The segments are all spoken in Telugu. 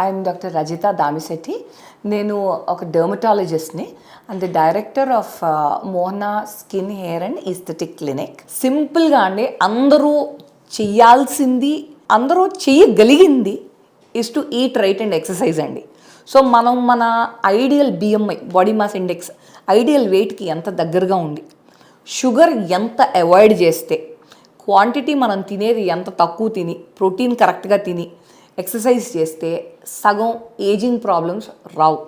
I'm doctor Rajitha Damishetti. నేను ఒక డెర్మటాలజిస్ట్ని and the director of Mohana skin hair and aesthetic clinic. సింపుల్గా అండి, అందరూ చెయ్యాల్సింది, అందరూ చెయ్యగలిగింది is to eat right and exercise అండి. సో మనం మన ideal BMI, body mass index, ideal వెయిట్కి ఎంత దగ్గరగా ఉంది, షుగర్ ఎంత అవాయిడ్ చేస్తే, క్వాంటిటీ మనం తినేది ఎంత తక్కువ తిని, ప్రోటీన్ కరెక్ట్గా తిని ఎక్సర్సైజ్ చేస్తే సగం ఏజింగ్ ప్రాబ్లమ్స్ రావు.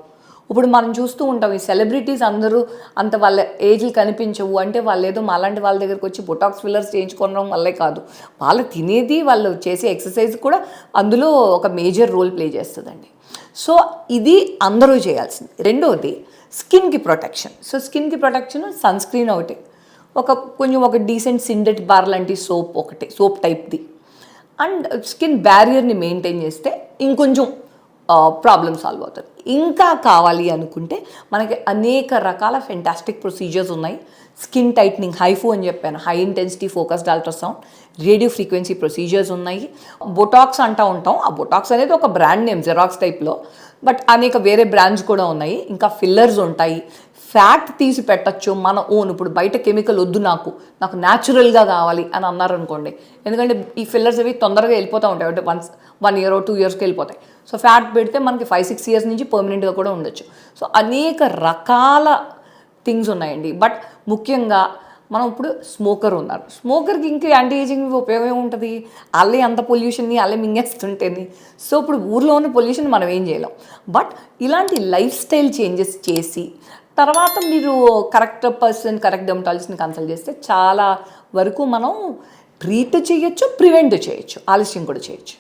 ఇప్పుడు మనం చూస్తూ ఉంటాం, ఈ సెలబ్రిటీస్ అందరూ అంత వాళ్ళ ఏజ్లు కనిపించవు అంటే వాళ్ళు ఏదో మాలాంటి వాళ్ళ దగ్గరికి వచ్చి బొటాక్స్ ఫిల్లర్స్ చేయించుకోవడం వల్లే కాదు, వాళ్ళు తినేది, వాళ్ళు చేసే ఎక్సర్సైజ్ కూడా అందులో ఒక మేజర్ రోల్ ప్లే చేస్తుందండి. సో ఇది అందరూ చేయాల్సింది. రెండవది స్కిన్కి ప్రొటెక్షన్. సో స్కిన్కి ప్రొటెక్షన్ సన్ స్క్రీన్ ఒకటి, కొంచెం ఒక డీసెంట్ సిండెట్ బార్ లాంటి సోప్ ఒకటి, సోప్ టైప్ది, అండ్ స్కిన్ బ్యారియర్ని మెయింటైన్ చేస్తే ఇంకొంచెం ప్రాబ్లమ్ సాల్వ్ అవుతుంది. ఇంకా కావాలి అనుకుంటే మనకి అనేక రకాల ఫెంటాస్టిక్ ప్రొసీజర్స్ ఉన్నాయి. స్కిన్ టైట్నింగ్, హైఫో అని చెప్పాను, high intensity focused ultrasound, radio frequency procedures ఉన్నాయి. బొటాక్స్ అంటూ ఉంటాం, ఆ బొటాక్స్ అనేది ఒక బ్రాండ్ నేమ్ జెరాక్స్ టైప్లో, బట్ అనేక వేరే బ్రాండ్స్ కూడా ఉన్నాయి. ఇంకా ఫిల్లర్స్ ఉంటాయి, ఫ్యాట్ తీసి పెట్టచ్చు మన ఓన్. ఇప్పుడు బయట కెమికల్ వద్దు, నాకు న్యాచురల్గా కావాలి అని అన్నారనుకోండి, ఎందుకంటే ఈ ఫిల్లర్స్ అవి తొందరగా వెళ్ళిపోతూ ఉంటాయి, అంటే 1 year or 2 yearsకి వెళ్ళిపోతాయి. సో ఫ్యాట్ పెడితే మనకి 5-6 years నుంచి పర్మనెంట్గా కూడా ఉండొచ్చు. సో అనేక రకాల థింగ్స్ ఉన్నాయండి. బట్ ముఖ్యంగా మనం ఇప్పుడు స్మోకర్ ఉన్నారు, స్మోకర్కి ఇంకా యాంటీ ఏజింగ్ ఉపయోగం ఉంటుంది, అల్లే అంత పొల్యూషన్ని అల్లే మింగేస్తుంటేని. సో ఇప్పుడు ఊర్లో ఉన్న పొల్యూషన్ మనం ఏం చేయలేం. బట్ ఇలాంటి లైఫ్ స్టైల్ చేంజెస్ చేసి తర్వాత మీరు కరెక్ట్ డెర్మటాలజిస్ట్ని కన్సల్ట్ చేస్తే చాలా వరకు మనం ట్రీట్ చేయొచ్చు, ప్రివెంట్ చేయొచ్చు, ఆలస్యం కూడా చేయొచ్చు.